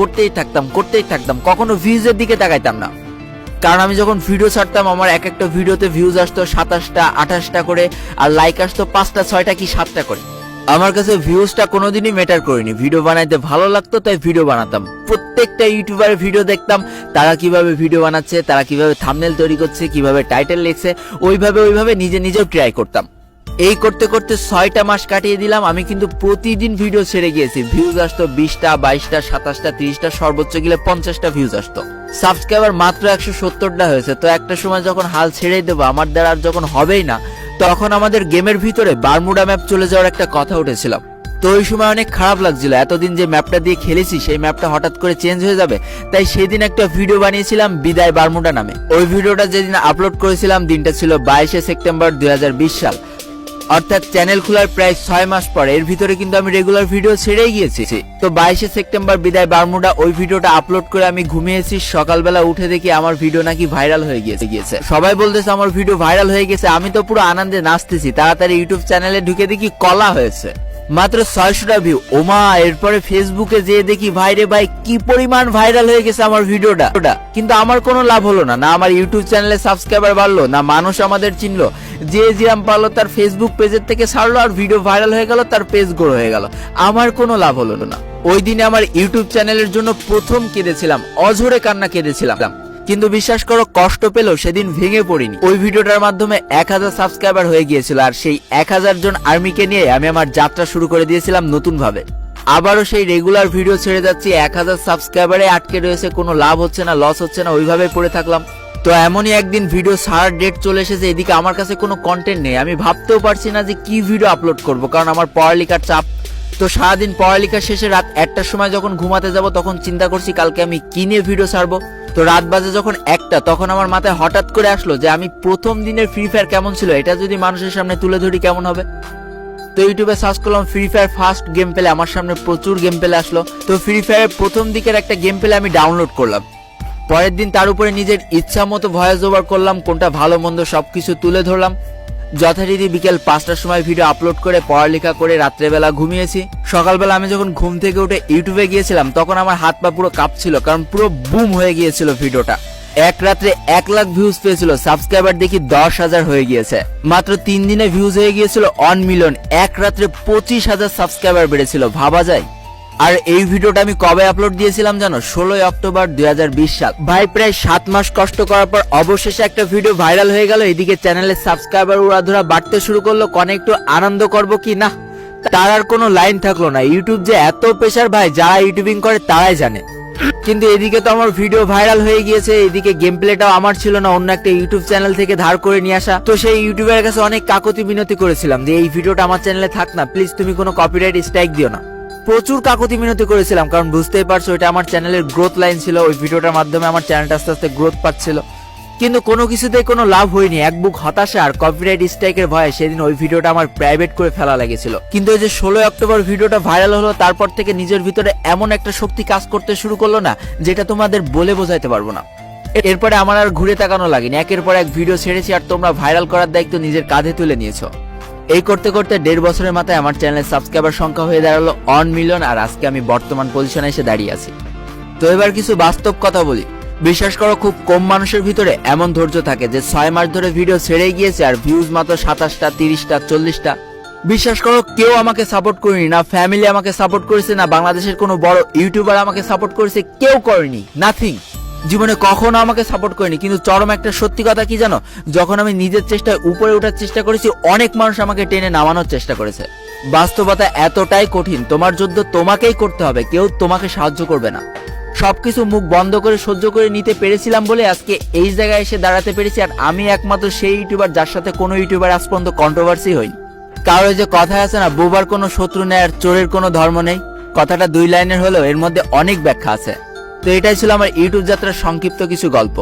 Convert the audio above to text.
করতেই থাকতাম, কখনো ভিউজের দিকে তাকাইতাম না। কারণ আমি যখন ভিডিও ছাড়তাম আমার এক একটা ভিডিওতে ভিউজ আসতো 27টা 28টা করে, আর লাইক আসতো 5টা 6টা কি 7টা করে। আমার কাছে ভিউজটা কোনোদিনই ম্যাটার করেনি, ভিডিও বানাইতে ভালো লাগতো তাই ভিডিও বানাতাম। প্রত্যেকটা ইউটিউবারের ভিডিও দেখতাম, তারা কিভাবে ভিডিও বানাচ্ছে, তারা কিভাবে থাম্বনেল তৈরি করছে, কিভাবে টাইটেল লিখছে, ওইভাবে নিজেও ট্রাই করতাম। এই করতে করতে 6টা মাস কাটিয়ে দিলাম। আমি কিন্তু প্রতিদিন ভিডিও ছেড়ে গিয়েছি, ভিউজ আসতো 20টা 22টা 27টা 30টা, সর্বোচ্চ গেলে 50টা ভিউজ আসতো। সাবস্ক্রাইবার মাত্র 170টা হয়েছে। তো একটা সময় যখন হাল ছেড়েই দেবো, আমার দ্বারা আর যখন হবেই না, তখন আমাদের গেমের ভিতরে বারমুডা ম্যাপ চলে যাওয়ার একটা কথা উঠেছিলাম। তো ওই সময় অনেক খারাপ লাগছিল, এতদিন যে ম্যাপটা দিয়ে খেলেছি সেই ম্যাপটা হঠাৎ করে চেঞ্জ হয়ে যাবে। তাই সেদিন একটা ভিডিও বানিয়েছিলাম বিদায় বারমুডা নামে। ওই ভিডিওটা যেদিন আপলোড করেছিলাম দিনটা ছিল 22শে সেপ্টেম্বর 2020 সাল, অর্থাৎ চ্যানেল খোলার প্রায় 6 মাস পর। এর ভিতরে কিন্তু আমি রেগুলার ভিডিও ছেড়েই গিয়েছি। তো 22শে সেপ্টেম্বর বিদায় বারমুডা ওই ভিডিওটা আপলোড করে আমি ঘুমিয়েছি। সকালবেলা উঠে দেখি আমার ভিডিও নাকি ভাইরাল হয়ে গিয়েছে। সবাই বলতেছে আমার ভিডিও ভাইরাল হয়ে গেছে, আমি তো পুরো আনন্দে নাচতেছি। তাড়াতাড়ি ইউটিউব চ্যানেলে ঢুকে দেখি কলা হয়েছে মাত্র 600টা ভিউ। ওমা, এরপরে ফেসবুকে যেয়ে দেখি ভাইরে ভাই কি পরিমাণ ভাইরাল হয়ে গেছে আমার ভিডিওটা। কিন্তু আমার কোনো লাভ হলো না, না আমার ইউটিউব চ্যানেলে সাবস্ক্রাইবার বাড়লো, না মানুষ আমাদের চিনলো। যে যেরাম পারলো তার ফেসবুক পেজের থেকে ছাড়লো, আর ভিডিও ভাইরাল হয়ে গেল, তার পেজ গ্রো হয়ে গেল। আমার কোনো লাভ হলো না। ওই দিনে আমার ইউটিউব চ্যানেলের জন্য প্রথম কেঁদেছিলাম, অঝরে কান্না কেঁদেছিলাম। কিন্তু বিশ্বাস করো, কষ্ট পেলেও সেদিন ভেঙে পড়িনি। ওই ভিডিওটার মাধ্যমে 1000 সাবস্ক্রাইবার হয়ে গিয়েছিল, আর সেই 1000 জন আর্মিকে নিয়ে আমি আমার যাত্রা শুরু করে দিয়েছিলাম নতুন ভাবে। আবারও সেই রেগুলার ভিডিও ছেড়ে যাচ্ছি, 1000 সাবস্ক্রাইবারে আটকে রয়েছে, কোনো লাভ হচ্ছে না, লস হচ্ছে না, ওইভাবে পড়ে থাকলাম। তো এমনই একদিন ভিডিও ছাড়ার ডেট চলে এসেছে, এদিকে আমার কাছে কোনো কন্টেন্ট নেই। আমি ভাবতেও পারছি না যে কি ভিডিও আপলোড করব, কারণ আমার পড়ালেখার চাপ। তো সারাদিন পড়ালেখা শেষে রাত 1টার সময় যখন ঘুমাতে যাব, তখন চিন্তা করছি কালকে আমি কি নিয়ে ভিডিও ছাড়বো। তো রাত বাজে যখন 1টা, তখন আমার মাথায় হঠাৎ করে আসলো যে আমি প্রথম দিনের ফ্রি ফায়ার কেমন ছিল, এটা যদি মানুষের সামনে তুলে ধরি কেমন হবে। তো ইউটিউবে সার্চ করলাম free fire first game play, আমার সামনে প্রচুর গেম প্লে আসলো। তো ফ্রি ফায়ারের প্রথম দিকের একটা গেম প্লে আমি ডাউনলোড করলাম। পরের দিন তার উপরে নিজের ইচ্ছা মতো ভয়েস ওভার করলাম, কোনটা ভালো মন্দ সবকিছু তুলে ধরলাম। যথারীতি বিকেল 5টার সময় ভিডিও আপলোড করে পড়ালেখা করে রাত্রেবেলা ঘুমিয়েছি। সকালবেলা আমি যখন ঘুম থেকে উঠে ইউটিউবে গিয়েছিলাম, তখন আমার হাত পা পুরো কাঁপছিল, কারণ পুরো বুম হয়ে গিয়েছিল ভিডিওটা। এক রাত্রে 1 লাখ ভিউজ পেয়েছিল, সাবস্ক্রাইবার দেখি 10,000 হয়ে গিয়েছে। মাত্র 3 দিনে ভিউজ হয়ে গিয়েছিল 1 মিলিয়ন। এক রাত্রে 25,000 সাবস্ক্রাইবার বেড়েছিল, ভাবা যায়। আর এই ভিডিওটা আমি কবে আপলোড দিয়েছিলাম জানো? 16 অক্টোবর 2020 সাল। ভাই প্রায় 7 মাস কষ্ট করার পর অবশেষে একটা ভিডিও ভাইরাল হয়ে গেল। এদিকে চ্যানেলের সাবস্ক্রাইবার উড়াধুরা বাড়তে শুরু করলো। কনে একটু আনন্দ করব কি না, তার আর কোনো লাইন থাকলো না। ইউটিউব যে এত প্রেসার ভাই, যারা ইউটিউবিং করে তারাই জানে। কিন্তু এদিকে তো আমার ভিডিও ভাইরাল হয়ে গিয়েছে, এদিকে গেম প্লেটাও আমার ছিল না, অন্য একটা ইউটিউব চ্যানেল থেকে ধার করে নিয়ে আসা। তো সেই ইউটিউবের কাছে অনেক কাকুতি মিনতি করেছিলাম যে এই ভিডিওটা আমার চ্যানেলে থাক না, প্লিজ তুমি কোনো কপিরাইট স্ট্রাইক দিও না। প্রচুর কাকুতি মিনতি করেছিলাম, কারণ বুঝতেই পারছো এটা আমার চ্যানেলের গ্রোথ লাইন ছিল। ওই ভিডিওটার মাধ্যমে আমার চ্যানেলটা আস্তে আস্তে গ্রোথ পাচ্ছিল, কিন্তু কোনো কিছুতেই কোনো লাভ হয়নি। এক বুক হতাশা আর কপিরাইট স্ট্রাইকের ভয়ে সেদিন ওই ভিডিওটা আমার প্রাইভেট করে ফেলা লেগেছিল। কিন্তু এই যে 16 অক্টোবর ভিডিওটা ভাইরাল হলো, তারপর থেকে নিজের ভিতরে এমন একটা শক্তি কাজ করতে শুরু করলো না, যেটা তোমাদের বলে বোঝাইতে পারবো না। এরপরে আমার আর ঘুরে তাকানো লাগেনি, একের পর এক ভিডিও ছেড়েছি, আর তোমরা ভাইরাল করার দায়িত্ব নিজের কাঁধে তুলে নিয়েছো। এই করতে করতে 1.5 বছরের মাথায় আমার চ্যানেলের সাবস্ক্রাইবার সংখ্যা হয়ে দাঁড়ালো 1 মিলিয়ন, আর আজকে আমি বর্তমান পজিশনে এসে দাঁড়িয়ে আছি। তো এবার কিছু বাস্তব কথা বলি। বিশ্বাস করো, খুব কম মানুষের ভিতরে এমন ধৈর্য থাকে যে 6 মাস ধরে ভিডিও ছেড়ে গিয়েছে, আর ভিউজ মাত্র 27টা 30টা 40টা। বিশ্বাস করো, কেউ আমাকে সাপোর্ট করেনি, না ফ্যামিলি আমাকে সাপোর্ট করেছে, না বাংলাদেশের কোনো বড় ইউটিউবার আমাকে সাপোর্ট করেছে, কেউ করেনি, নাথিং। জীবনে কখনো আমাকে সাপোর্ট করেনি। কিন্তু চরম একটা সত্যি কথা কি জানো? যখন আমি নিজের চেষ্টায় উপরে ওঠার চেষ্টা করেছি, অনেক মানুষ আমাকে টেনে নামানোর চেষ্টা করেছে। বাস্তবতা এতটাই কঠিন, তোমার যুদ্ধ তোমাকেই করতে হবে, কেউ তোমাকে সাহায্য করবে না। সবকিছু মুখ বন্ধ করে সহ্য করে নিতে পেরেছিলাম বলে আজকে এই জায়গায় এসে দাঁড়াতে পেরেছি। আর আমি একমাত্র সেই ইউটিউবার যার সাথে কোনো ইউটিউবার আজ পর্যন্ত কন্ট্রোভার্সি হয়নি। কারো যে কথা আছে না, বোবার কোনো শত্রু নেই আর চোরের কোনো ধর্ম নেই, কথাটা 2 লাইনের হলেও এর মধ্যে অনেক ব্যাখ্যা আছে। তো এটাই ছিল আমার ইউটিউব যাত্রার সংক্ষিপ্ত কিছু গল্প।